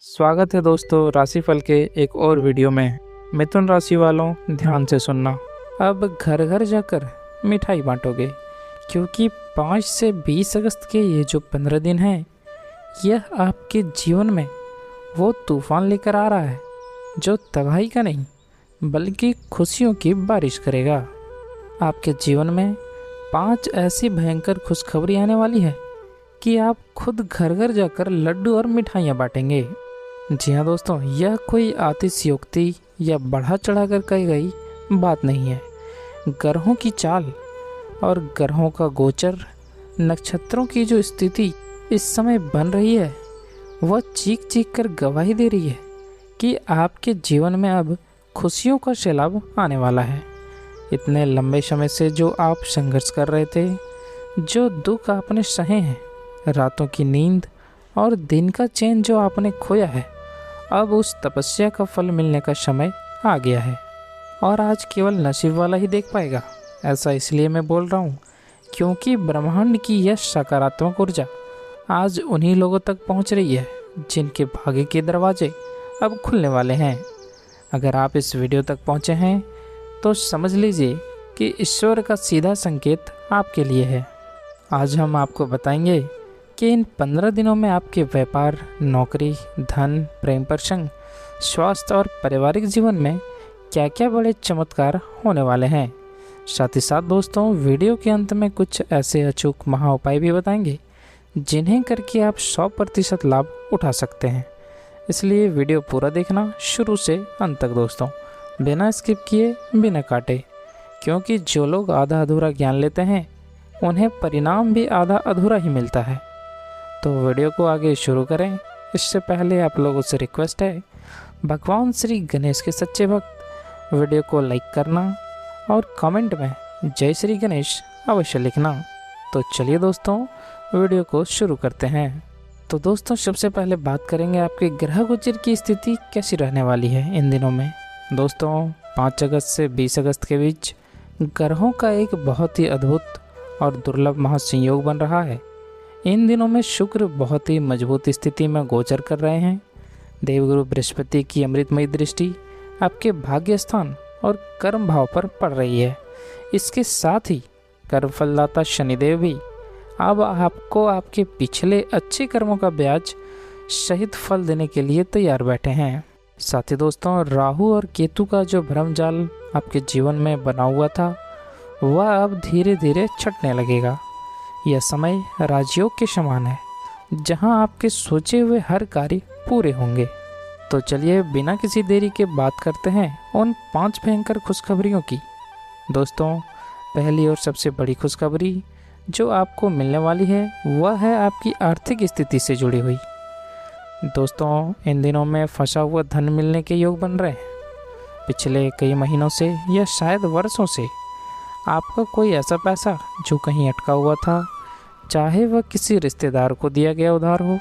स्वागत है दोस्तों राशिफल के एक और वीडियो में। मिथुन राशि वालों ध्यान से सुनना। अब घर घर जाकर मिठाई बांटोगे, क्योंकि 5 से 20 अगस्त के ये जो 15 दिन हैं, यह आपके जीवन में वो तूफान लेकर आ रहा है जो तबाही का नहीं बल्कि खुशियों की बारिश करेगा। आपके जीवन में 5 ऐसी भयंकर खुशखबरी आने वाली है कि आप खुद घर घर जाकर लड्डू और मिठाइयाँ बांटेंगे। जी हाँ दोस्तों, यह कोई आतिशयोक्ति या बढ़ा चढ़ा कर कही गई बात नहीं है। ग्रहों की चाल और ग्रहों का गोचर, नक्षत्रों की जो स्थिति इस समय बन रही है, वह चीख चीख कर गवाही दे रही है कि आपके जीवन में अब खुशियों का सैलाब आने वाला है। इतने लंबे समय से जो आप संघर्ष कर रहे थे, जो दुख आपने सहे हैं, रातों की नींद और दिन का चैन जो आपने खोया है, अब उस तपस्या का फल मिलने का समय आ गया है। और आज केवल नसीब वाला ही देख पाएगा। ऐसा इसलिए मैं बोल रहा हूँ क्योंकि ब्रह्मांड की यह सकारात्मक ऊर्जा आज उन्हीं लोगों तक पहुँच रही है जिनके भाग्य के दरवाजे अब खुलने वाले हैं। अगर आप इस वीडियो तक पहुँचे हैं तो समझ लीजिए कि ईश्वर का सीधा संकेत आपके लिए है। आज हम आपको बताएंगे कि इन 15 दिनों में आपके व्यापार, नौकरी, धन, प्रेम प्रसंग, स्वास्थ्य और पारिवारिक जीवन में क्या क्या बड़े चमत्कार होने वाले हैं। साथ ही साथ दोस्तों, वीडियो के अंत में कुछ ऐसे अचूक महा उपाय भी बताएंगे जिन्हें करके आप 100% लाभ उठा सकते हैं। इसलिए वीडियो पूरा देखना शुरू से अंत तक दोस्तों, बिना स्किप किए, बिना काटे, क्योंकि जो लोग आधा अधूरा ज्ञान लेते हैं उन्हें परिणाम भी आधा अधूरा ही मिलता है। तो वीडियो को आगे शुरू करें इससे पहले आप लोगों से रिक्वेस्ट है, भगवान श्री गणेश के सच्चे भक्त वीडियो को लाइक करना और कमेंट में जय श्री गणेश अवश्य लिखना। तो चलिए दोस्तों, वीडियो को शुरू करते हैं। तो दोस्तों, सबसे पहले बात करेंगे आपके ग्रह गोचर की स्थिति कैसी रहने वाली है इन दिनों में। दोस्तों, 5 अगस्त से 20 अगस्त के बीच ग्रहों का एक बहुत ही अद्भुत और दुर्लभ महासंयोग बन रहा है। इन दिनों में शुक्र बहुत ही मजबूत स्थिति में गोचर कर रहे हैं। देवगुरु बृहस्पति की अमृतमयी दृष्टि आपके भाग्य स्थान और कर्म भाव पर पड़ रही है। इसके साथ ही कर्म फलदाता शनिदेव भी अब आपको आपके पिछले अच्छे कर्मों का ब्याज सहित फल देने के लिए तैयार बैठे हैं। साथ ही दोस्तों, राहु और केतु का जो भ्रमजाल आपके जीवन में बना हुआ था, वह अब धीरे धीरे छटने लगेगा। यह समय राजयोग के समान है, जहां आपके सोचे हुए हर कार्य पूरे होंगे। तो चलिए बिना किसी देरी के बात करते हैं उन 5 भयंकर खुशखबरियों की। दोस्तों, पहली और सबसे बड़ी खुशखबरी जो आपको मिलने वाली है वह है आपकी आर्थिक स्थिति से जुड़ी हुई। दोस्तों, इन दिनों में फंसा हुआ धन मिलने के योग बन रहे हैं। पिछले कई महीनों से या शायद वर्षों से आपका कोई ऐसा पैसा जो कहीं अटका हुआ था, चाहे वह किसी रिश्तेदार को दिया गया उधार हो,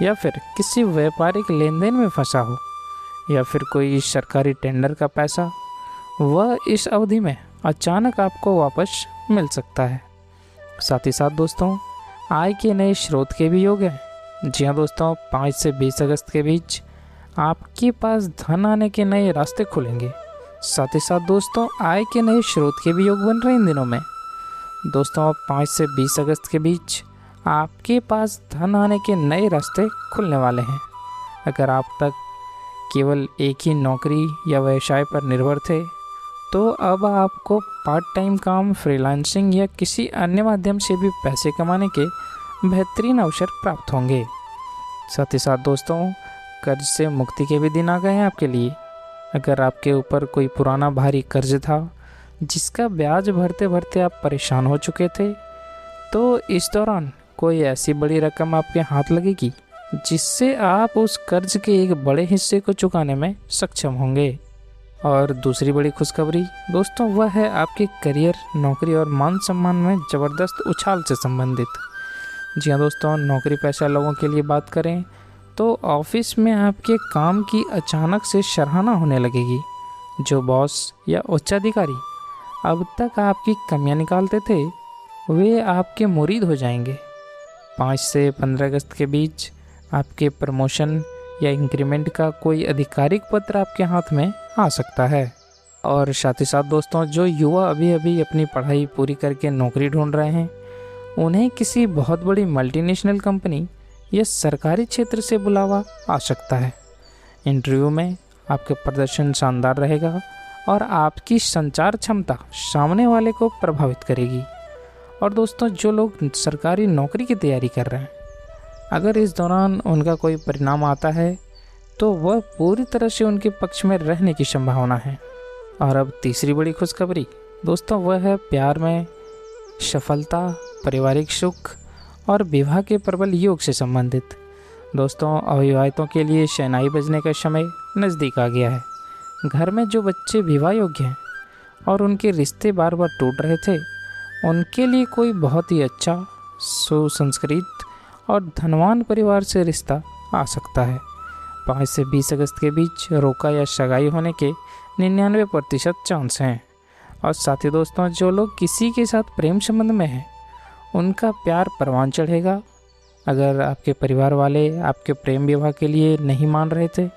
या फिर किसी व्यापारिक लेन देन में फंसा हो, या फिर कोई सरकारी टेंडर का पैसा, वह इस अवधि में अचानक आपको वापस मिल सकता है। साथ ही साथ दोस्तों, आय के नए स्रोत के भी योग हैं। जी हाँ दोस्तों, 5 से 20 अगस्त के बीच आपके पास धन आने के नए रास्ते खुलेंगे। साथ ही साथ दोस्तों, आय के नए स्रोत के भी योग बन रहे हैं इन दिनों में। दोस्तों, 5 से 20 अगस्त के बीच आपके पास धन आने के नए रास्ते खुलने वाले हैं। अगर आप तक केवल एक ही नौकरी या व्यवसाय पर निर्भर थे, तो अब आपको पार्ट टाइम काम, फ्रीलांसिंग या किसी अन्य माध्यम से भी पैसे कमाने के बेहतरीन अवसर प्राप्त होंगे। साथ ही साथ दोस्तों, कर्ज से मुक्ति के भी दिन आ गए हैं आपके लिए। अगर आपके ऊपर कोई पुराना भारी कर्ज था जिसका ब्याज भरते भरते आप परेशान हो चुके थे, तो इस दौरान कोई ऐसी बड़ी रकम आपके हाथ लगेगी जिससे आप उस कर्ज के एक बड़े हिस्से को चुकाने में सक्षम होंगे। और दूसरी बड़ी खुशखबरी दोस्तों, वह है आपके करियर, नौकरी और मान सम्मान में ज़बरदस्त उछाल से संबंधित। जी हाँ दोस्तों, नौकरी पेशा लोगों के लिए बात करें तो ऑफिस में आपके काम की अचानक से सराहना होने लगेगी। जो बॉस या उच्चाधिकारी अब तक आपकी कमियां निकालते थे, वे आपके मुरीद हो जाएंगे। 5 से 15 अगस्त के बीच आपके प्रमोशन या इंक्रीमेंट का कोई आधिकारिक पत्र आपके हाथ में आ सकता है। और साथ ही साथ दोस्तों, जो युवा अभी अभी अपनी पढ़ाई पूरी करके नौकरी ढूंढ रहे हैं, उन्हें किसी बहुत बड़ी मल्टीनेशनल कंपनी या सरकारी क्षेत्र से बुलावा आ सकता है। इंटरव्यू में आपका प्रदर्शन शानदार रहेगा और आपकी संचार क्षमता सामने वाले को प्रभावित करेगी। और दोस्तों, जो लोग सरकारी नौकरी की तैयारी कर रहे हैं, अगर इस दौरान उनका कोई परिणाम आता है तो वह पूरी तरह से उनके पक्ष में रहने की संभावना है। और अब तीसरी बड़ी खुशखबरी दोस्तों, वह है प्यार में सफलता, पारिवारिक सुख और विवाह के प्रबल योग से संबंधित। दोस्तों, अविवाहितों के लिए शहनाई बजने का समय नज़दीक आ गया है। घर में जो बच्चे विवाह योग्य हैं और उनके रिश्ते बार बार टूट रहे थे, उनके लिए कोई बहुत ही अच्छा, सुसंस्कृत और धनवान परिवार से रिश्ता आ सकता है। 5 से 20 अगस्त के बीच रोका या सगाई होने के 99% चांस हैं। और साथ ही दोस्तों, जो लोग किसी के साथ प्रेम संबंध में हैं, उनका प्यार परवान चढ़ेगा। अगर आपके परिवार वाले आपके प्रेम विवाह के लिए नहीं मान रहे थे,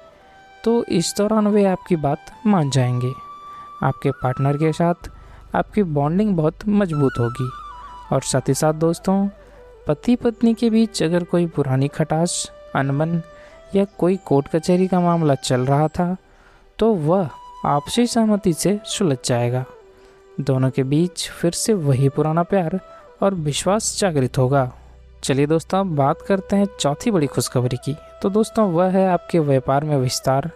तो इस दौरान वे आपकी बात मान जाएंगे। आपके पार्टनर के साथ आपकी बॉन्डिंग बहुत मजबूत होगी। और साथ ही साथ दोस्तों, पति पत्नी के बीच अगर कोई पुरानी खटास, अनबन या कोई कोर्ट कचहरी का मामला चल रहा था, तो वह आपसी सहमति से सुलझ जाएगा। दोनों के बीच फिर से वही पुराना प्यार और विश्वास जागृत होगा। चलिए दोस्तों, अब बात करते हैं चौथी बड़ी खुशखबरी की। तो दोस्तों, वह है आपके व्यापार में विस्तार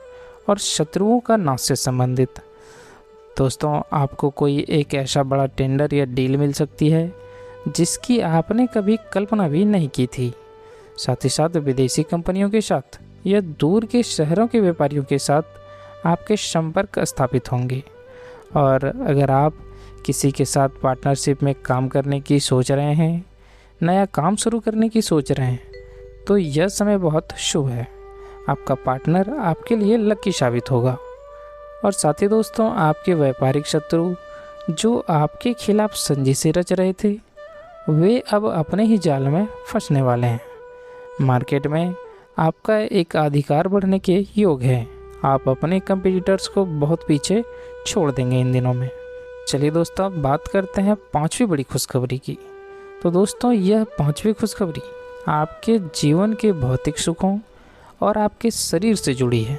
और शत्रुओं का नाश से संबंधित। दोस्तों, आपको कोई एक ऐसा बड़ा टेंडर या डील मिल सकती है जिसकी आपने कभी कल्पना भी नहीं की थी। साथ ही साथ विदेशी कंपनियों के साथ या दूर के शहरों के व्यापारियों के साथ आपके संपर्क स्थापित होंगे। और अगर आप किसी के साथ पार्टनरशिप में काम करने की सोच रहे हैं, नया काम शुरू करने की सोच रहे हैं, तो यह समय बहुत शुभ है। आपका पार्टनर आपके लिए लकी साबित होगा। और साथ ही दोस्तों, आपके व्यापारिक शत्रु जो आपके खिलाफ संजीशें रच रहे थे, वे अब अपने ही जाल में फंसने वाले हैं। मार्केट में आपका एक अधिकार बढ़ने के योग है। आप अपने कंपटीटर्स को बहुत पीछे छोड़ देंगे इन दिनों में। चलिए दोस्तों, अब बात करते हैं पांचवी बड़ी खुशखबरी की। तो दोस्तों, यह पांचवी खुशखबरी आपके जीवन के भौतिक सुखों और आपके शरीर से जुड़ी है,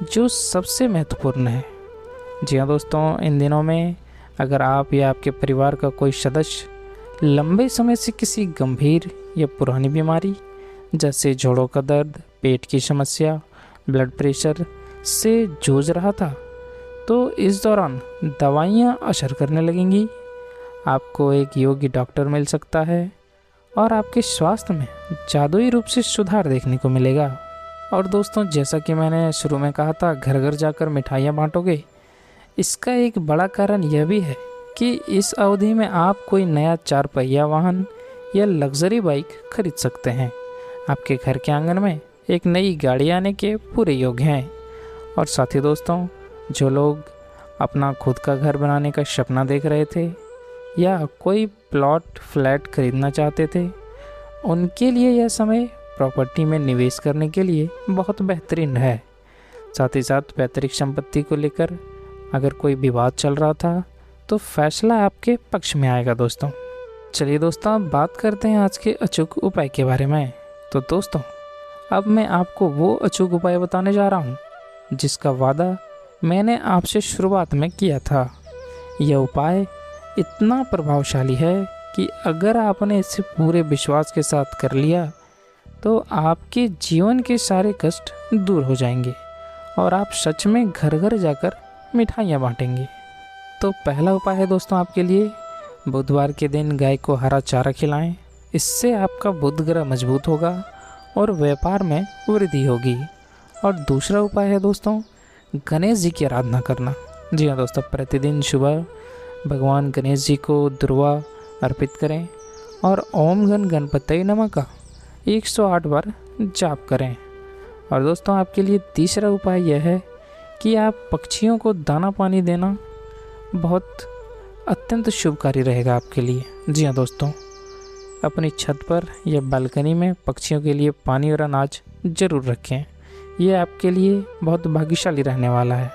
जो सबसे महत्वपूर्ण है। जी हाँ दोस्तों, इन दिनों में अगर आप या आपके परिवार का कोई सदस्य लंबे समय से किसी गंभीर या पुरानी बीमारी जैसे जोड़ों का दर्द, पेट की समस्या, ब्लड प्रेशर से जूझ रहा था, तो इस दौरान दवाइयाँ असर करने लगेंगी। आपको एक योग्य डॉक्टर मिल सकता है और आपके स्वास्थ्य में जादुई रूप से सुधार देखने को मिलेगा। और दोस्तों, जैसा कि मैंने शुरू में कहा था, घर घर जाकर मिठाइयाँ बांटोगे। इसका एक बड़ा कारण यह भी है कि इस अवधि में आप कोई नया 4 पहिया वाहन या लग्जरी बाइक खरीद सकते हैं। आपके घर के आंगन में एक नई गाड़ी आने के पूरे योग हैं। और साथ ही दोस्तों, जो लोग अपना खुद का घर बनाने का सपना देख रहे थे या कोई प्लॉट फ्लैट खरीदना चाहते थे, उनके लिए यह समय प्रॉपर्टी में निवेश करने के लिए बहुत बेहतरीन है। साथ ही साथ पैतृक संपत्ति को लेकर अगर कोई विवाद चल रहा था, तो फैसला आपके पक्ष में आएगा दोस्तों। चलिए दोस्तों, अब बात करते हैं आज के अचूक उपाय के बारे में। तो दोस्तों, अब मैं आपको वो अचूक उपाय बताने जा रहा हूँ जिसका वादा मैंने आपसे शुरुआत में किया था। यह उपाय इतना प्रभावशाली है कि अगर आपने इसे पूरे विश्वास के साथ कर लिया, तो आपके जीवन के सारे कष्ट दूर हो जाएंगे और आप सच में घर घर जाकर मिठाइयाँ बांटेंगे। तो पहला उपाय है दोस्तों आपके लिए, बुधवार के दिन गाय को हरा चारा खिलाएं। इससे आपका बुध ग्रह मजबूत होगा और व्यापार में वृद्धि होगी। और दूसरा उपाय है दोस्तों, गणेश जी की आराधना करना। जी हाँ दोस्तों, प्रतिदिन सुबह भगवान गणेश जी को दुर्वा अर्पित करें और ओम गण गणपतये नमः का 108 बार जाप करें। और दोस्तों, आपके लिए तीसरा उपाय यह है कि आप पक्षियों को दाना पानी देना बहुत अत्यंत शुभकारी रहेगा आपके लिए। जी हाँ दोस्तों, अपनी छत पर या बालकनी में पक्षियों के लिए पानी और अनाज ज़रूर रखें। ये आपके लिए बहुत भाग्यशाली रहने वाला है।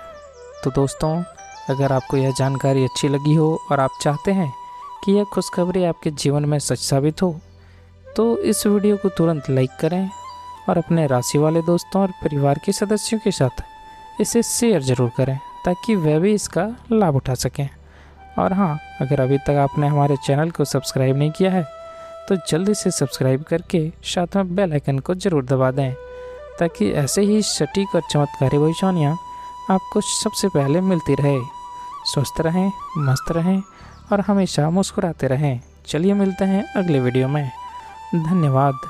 तो दोस्तों, अगर आपको यह जानकारी अच्छी लगी हो और आप चाहते हैं कि यह खुशखबरी आपके जीवन में सच साबित हो, तो इस वीडियो को तुरंत लाइक करें और अपने राशि वाले दोस्तों और परिवार के सदस्यों के साथ इसे शेयर ज़रूर करें ताकि वह भी इसका लाभ उठा सकें। और हाँ, अगर अभी तक आपने हमारे चैनल को सब्सक्राइब नहीं किया है तो जल्दी से सब्सक्राइब करके साथ में बेल आइकन को ज़रूर दबा दें ताकि ऐसे ही सटीक और चमत्कारी भविष्यवाणियाँ आपको सबसे पहले मिलती रहे। स्वस्थ रहें, मस्त रहें और हमेशा मुस्कुराते रहें। चलिए मिलते हैं अगले वीडियो में। धन्यवाद।